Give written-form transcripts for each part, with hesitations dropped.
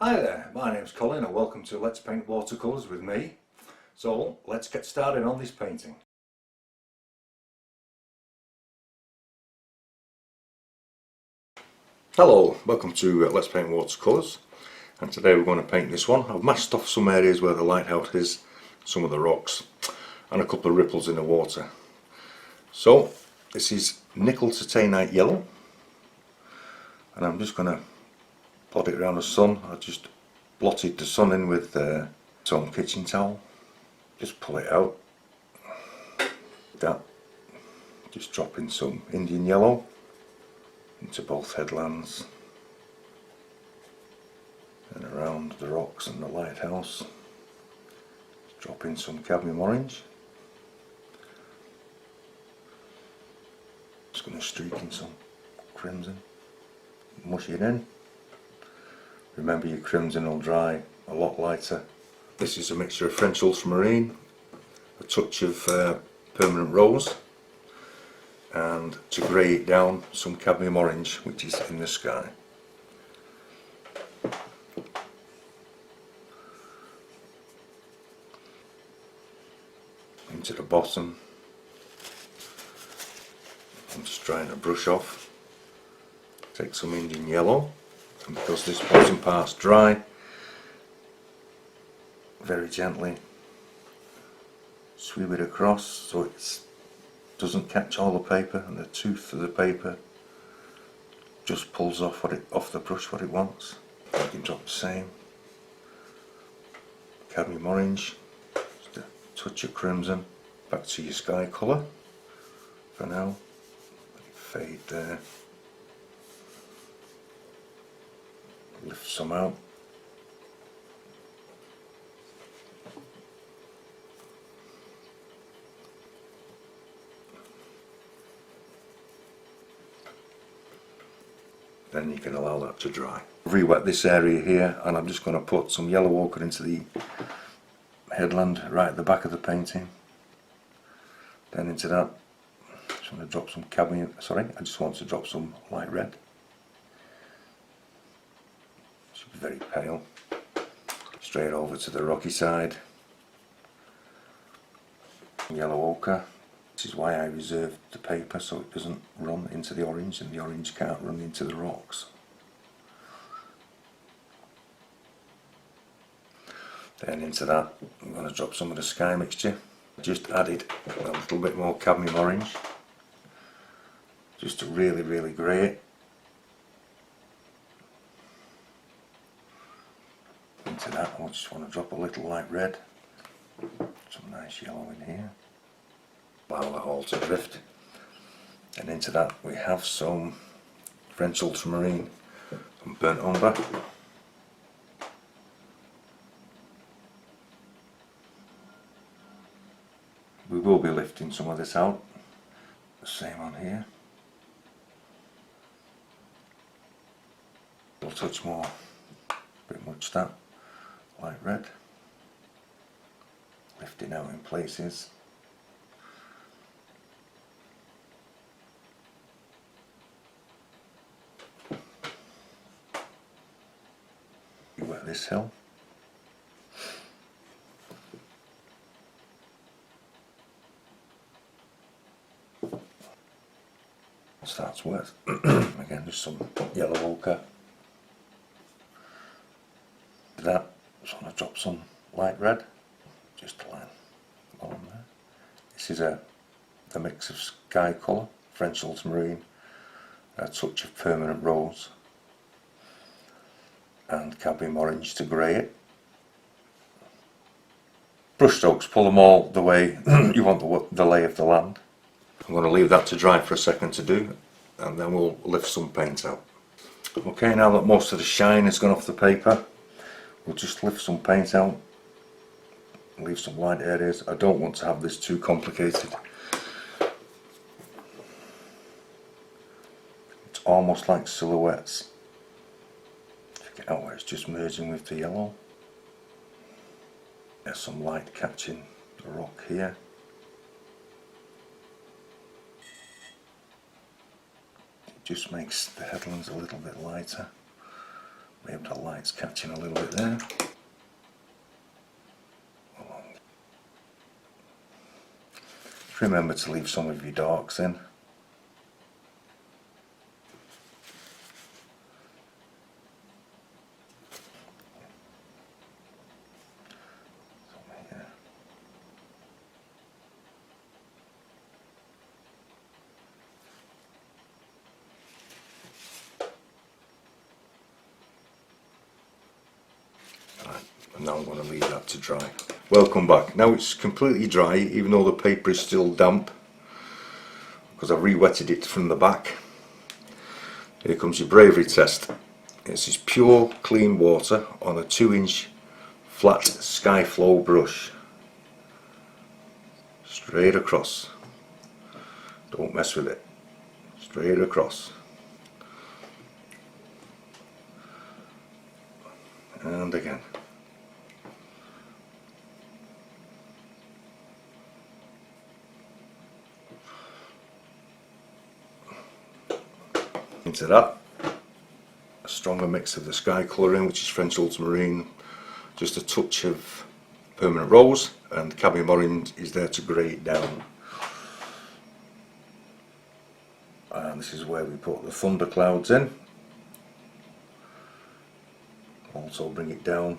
Hi there, my name's Colin and welcome to Let's Paint Watercolours with me. So let's get started on this painting. Hello, welcome to Let's Paint Watercolours, and today we're going to paint this one. I've masked off some areas where the lighthouse is, some of the rocks and a couple of ripples in the water. So this is nickel tatanite yellow and I'm just going to plot it around the sun. I just blotted the sun in with some kitchen towel. Just pull it out. That. Just drop in some Indian yellow into both headlands and around the rocks and the lighthouse. Drop in some cadmium orange. Just going to streak in some crimson. Mush it in. Remember, your crimson will dry a lot lighter. This is a mixture of French ultramarine, a touch of permanent rose, and to grey it down, some cadmium orange, which is in the sky. Into the bottom. I'm just trying to brush off. Take some Indian yellow, and because this bottom part's dry, very gently sweep it across so it doesn't catch all the paper, and the tooth of the paper just pulls off the brush what it wants. You can drop the same cadmium orange, just a touch of crimson, back to your sky colour for now. Let it fade there. Lift some out. Then you can allow that to dry. Re-wet this area here, and I'm just going to put some yellow ochre into the headland right at the back of the painting. Then into that, I just want to drop some I just want to drop some light red. Should be very pale. Straight over to the rocky side. Yellow ochre. This is why I reserved the paper, so it doesn't run into the orange and the orange can't run into the rocks. Then into that I'm going to drop some of the sky mixture. Just added a little bit more cadmium orange just to really grey it. Into that I just want to drop a little light red, some nice yellow in here. Allow that all to drift, and into that we have some French ultramarine, some burnt umber. We will be lifting some of this out, the same on here. A little touch more, pretty much that, light red, lifting out in places. Wet this hill. Starts wet. Again, just some yellow ochre. That, just want to drop some light red, just a line along there. This is a mix of sky colour, French ultramarine, a touch of permanent rose, and cadmium orange to grey it. Brush strokes, pull them all the way you want the lay of the land. I'm going to leave that to dry for a second to do, and then we'll lift some paint out. Okay, now that most of the shine has gone off the paper, we'll just lift some paint out, leave some light areas. I don't want to have this too complicated. It's almost like silhouettes. Get out where it's just merging with the yellow. There's some light catching the rock here. It just makes the headlands a little bit lighter. Maybe the light's catching a little bit there. Remember to leave some of your darks in. And now I'm going to leave that to dry. Welcome back. Now it's completely dry, even though the paper is still damp, because I've re-wetted it from the back. Here comes your bravery test. It's this pure, clean water on a 2-inch flat Skyflow brush. Straight across. Don't mess with it. Straight across. And again. Into that, a stronger mix of the sky colouring, which is French ultramarine, just a touch of permanent rose, and cadmium orange is there to grey it down. And this is where we put the thunder clouds in. Also bring it down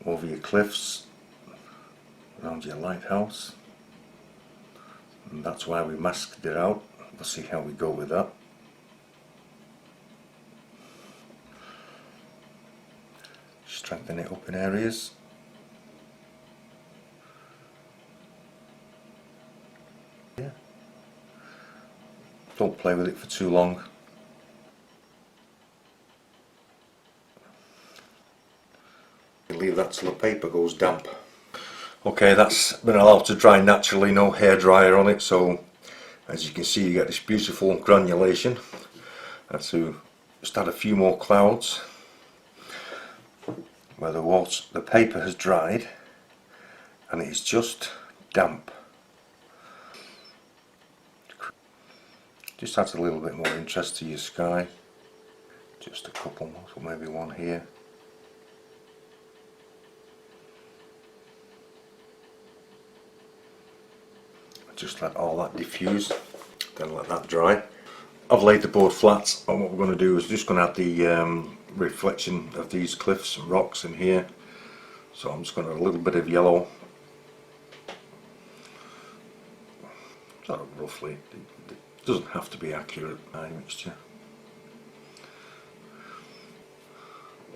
over your cliffs, around your lighthouse, and that's why we masked it out. We'll see how we go with that. Strengthen it up in areas. Yeah. Don't play with it for too long. Leave that till the paper goes damp. Okay, that's been allowed to dry naturally, no hair dryer on it, so as you can see you get this beautiful granulation. I have to just add a few more clouds where the paper has dried and it is just damp. Just adds a little bit more interest to your sky. Just a couple more, so maybe one here. Just let all that diffuse, then let that dry. I've laid the board flat, and what we're going to do is just going to add the reflection of these cliffs and rocks in here. So I'm just going to add a little bit of yellow, sort of roughly. It doesn't have to be accurate eye mixture.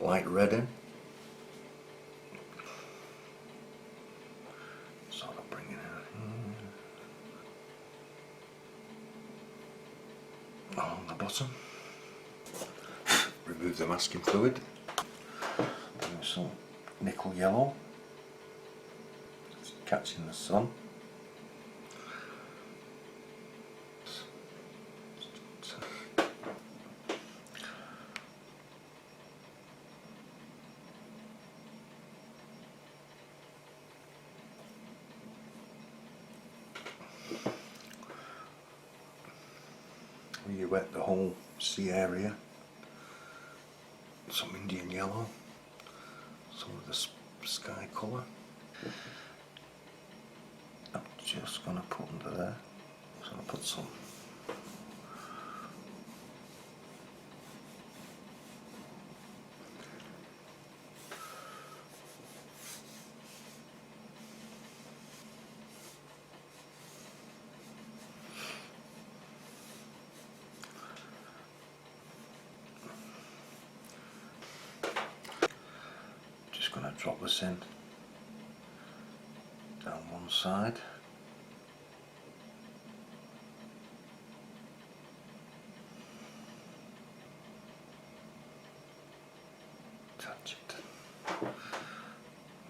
Light red in. Sort of bring it out here. On the bottom. Remove the masking fluid. Do some nickel yellow. It's catching the sun. You wet the whole sea area. Some Indian yellow, some of the sky colour. I'm just going to put under there. I'm going to put some. Going to drop this in down one side. Attach it.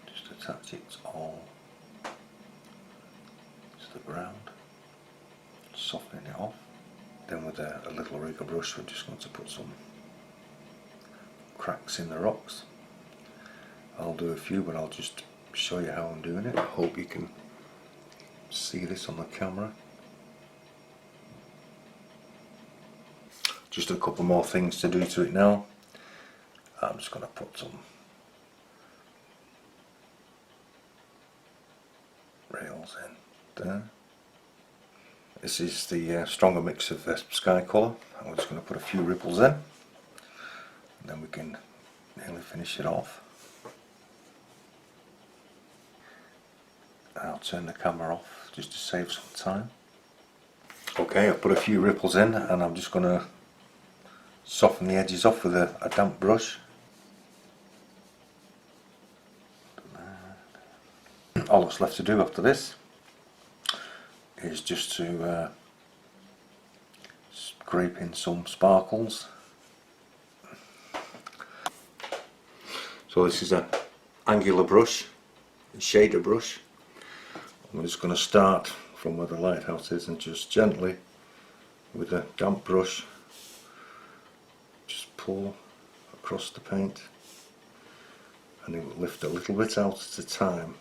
Just attach it all to the ground. Softening it off. Then with a little rigger brush we're just going to put some cracks in the rocks. I'll do a few, but I'll just show you how I'm doing it. I hope you can see this on the camera. Just a couple more things to do to it now. I'm just going to put some rails in there. This is the stronger mix of sky colour. I'm just going to put a few ripples in, and then we can nearly finish it off. I'll turn the camera off just to save some time. Okay, I've put a few ripples in, and I'm just going to soften the edges off with a damp brush. All that's left to do after this is just to scrape in some sparkles. So this is an angular brush, a shader brush. I'm just going to start from where the lighthouse is and just gently, with a damp brush, just pull across the paint, and it will lift a little bit out at a time.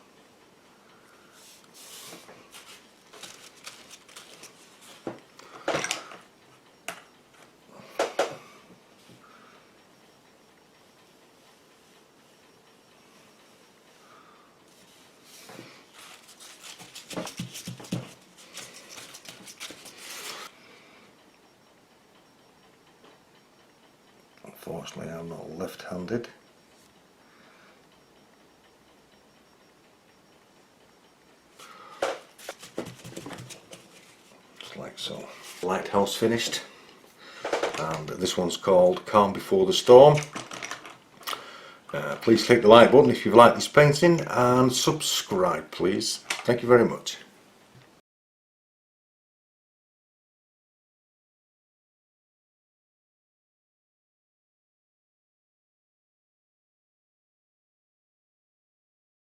Unfortunately, I'm not left-handed. Just like so. Lighthouse finished, and this one's called Calm Before the Storm. Please click the like button if you've liked this painting, and subscribe please. Thank you very much.